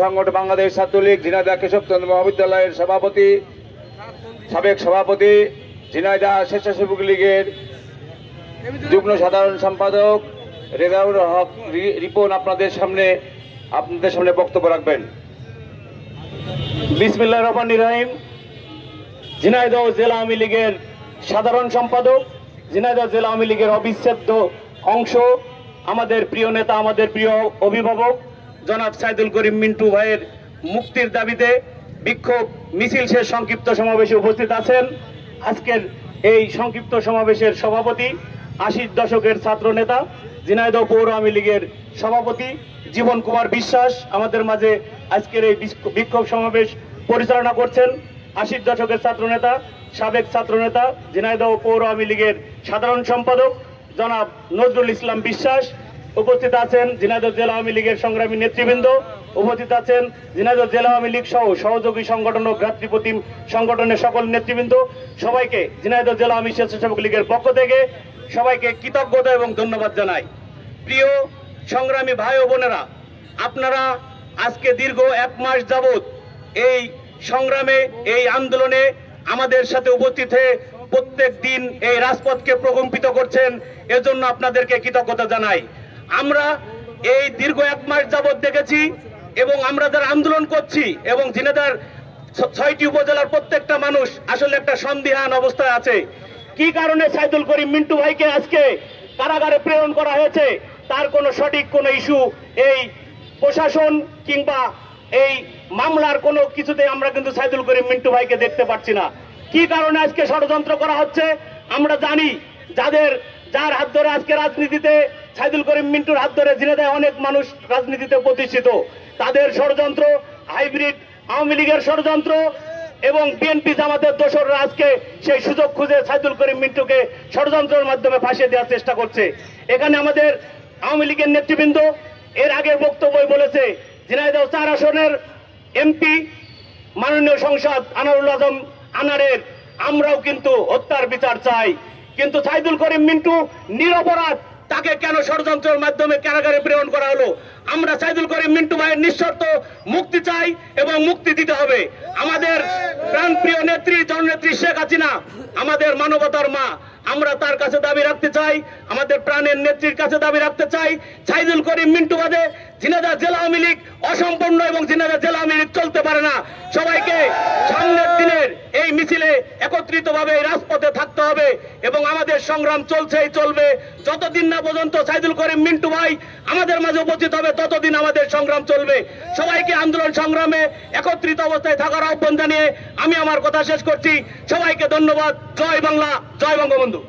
সংগঠন বাংলাদেশ ছাত্রলীগ ঝিনাইদহ কেশবচন্দ্র মহাবিদ্যালয়ের সভাপতি, সাবেক সভাপতি, ঝিনাইদহ স্বেচ্ছাসেবক লীগের যুগ্ম সাধারণ সম্পাদক রেজাউল হক রিপন আপনাদের সামনে বক্তব্য রাখবেন। বিসমিল্লাহির রহমানির রহিম। ঝিনাইদহ জেলা আওয়ামী লীগের সাধারণ সম্পাদক, ঝিনাইদহ জেলা আওয়ামী লীগের অবিচ্ছেদ্য অংশ, আমাদের প্রিয় নেতা, আমাদের প্রিয় অভিভাবক জনাব সাইদুল করিম মিন্টু ভাইয়ের মুক্তির দাবিতে বিক্ষোভ মিছিল শেষ সংক্ষিপ্ত সমাবেশে উপস্থিত আছেন আজকের এই সংক্ষিপ্ত সমাবেশের সভাপতি, 80 দশকের ছাত্র নেতা, ঝিনাইদহ পৌর আওয়ামী লীগের সভাপতি জীবন কুমার বিশ্বাস আমাদের মাঝে আজকের এই বিক্ষোভ সমাবেশ পরিচালনা করছেন। 80 দশকের ছাত্র নেতা, সাবেক ছাত্র নেতা, ঝিনাইদহ পৌর আওয়ামী লীগের সাধারণ সম্পাদক জনাব নজরুল ইসলাম বিশ্বাস উপস্থিত আছেন। ঝিনাইদহ জেলা আওয়ামী লীগের সংগ্রামী নেতৃবৃন্দ উপস্থিত আছেন। ঝিনাইদহ জেলা আওয়ামী লীগ সহ সহযোগী সংগঠন ও ভ্রাতৃপ্রতিম সংগঠনের সকল নেতৃবৃন্দ, সবাইকে ঝিনাইদহ জেলা আওয়ামী স্বেচ্ছাসেবক লীগের পক্ষ থেকে সবাইকে কৃতজ্ঞতা এবং ধন্যবাদ জানাই। প্রিয় সংগ্রামী ভাই ও বোনেরা, আপনারা আজকে দীর্ঘ 1 মাস যাবৎ এই সংগ্রামে, এই আন্দোলনে আমাদের সাথে উপস্থিত হয়ে প্রত্যেক দিন এই রাজপথকে প্রকম্পিত করছেন, এজন্য আপনাদেরকে কৃতজ্ঞতা জানাই। আমরা এই দীর্ঘ 1 মাস যাবৎ দেখেছি এবং আমরা যারা আন্দোলন করছি এবং ঝিনাইদহের 6টি উপজেলার প্রত্যেকটা মানুষ আসলে একটা সন্দিহান অবস্থায় আছে। কি কারণে সাইদুল করিম মিন্টু ভাইকে আজকে কারাগারে প্রেরণ করা হয়েছে তার কোনো সঠিক কোনো ইস্যু এই প্রশাসন কিংবা এই মামলার কোনো কিছুতে আমরা কিন্তু সাইদুল করিম মিন্টু ভাইকে দেখতে পাচ্ছি না। কি কারণে আজকে ষড়যন্ত্র করা হচ্ছে আমরা জানি। যার হাত ধরে আজকে রাজনীতিতে, সাইদুল করিম মিন্টুর হাত ধরে ঝিনাইদহে অনেক মানুষ রাজনীতিতে প্রতিষ্ঠিত, তাদের ষড়যন্ত্র, হাইব্রিড আওয়ামী লীগের ষড়যন্ত্র এবং বিএনপি জামাতের দোসররা আজকে সেই সুযোগ খুঁজে সাইদুল করিম মিন্টুকে ষড়যন্ত্রের মাধ্যমে ফাঁসিয়ে দেওয়ার চেষ্টা করছে। এখানে আমাদের আওয়ামী লীগের নেতৃবৃন্দ এর আগে বক্তব্য বলেছে, ঝিনাইদহ 4 আসনের এমপি মাননীয় সংসদ আনারুল আজম আনারের আমরাও কিন্তু হত্যার বিচার চাই, কিন্তু সাইদুল করিম মিন্টু নিরপরাধ, তাকে কেন ষড়যন্ত্রের মাধ্যমে কারাগারে প্রেরণ করা হলো? আমরা সাইদুল করিম মিন্টু ভাইয়ের নিঃশর্ত মুক্তি চাই এবং মুক্তি দিতে হবে। আমাদের প্রাণপ্রিয় নেত্রী জননেত্রী শেখ হাসিনা আমাদের মানবতার মা, আমরা তার কাছে দাবি রাখতে চাই, আমাদের প্রাণের নেত্রীর কাছে দাবি রাখতে চাই, সাইদুল করিম মিন্টু বাদে ঝিনাইদহ জেলা আওয়ামী লীগ অসম্পূর্ণ এবং ঝিনাইদহ জেলা আওয়ামী লীগ চলতে পারে না। সবাইকে সামনের দিনের এই মিছিলে একত্রিতভাবে রাজপথে থাকতে হবে এবং আমাদের সংগ্রাম চলছেই চলবে যতদিন না পর্যন্ত সাইদুল করিম মিন্টু ভাই আমাদের মাঝে উপস্থিত হবে, ততদিন আমাদের সংগ্রাম চলবে। সবাইকে আন্দোলন সংগ্রামে একত্রিত অবস্থায় থাকার আহ্বান জানিয়ে আমি আমার কথা শেষ করছি। সবাইকে ধন্যবাদ। জয় বাংলা, জয় বঙ্গবন্ধু।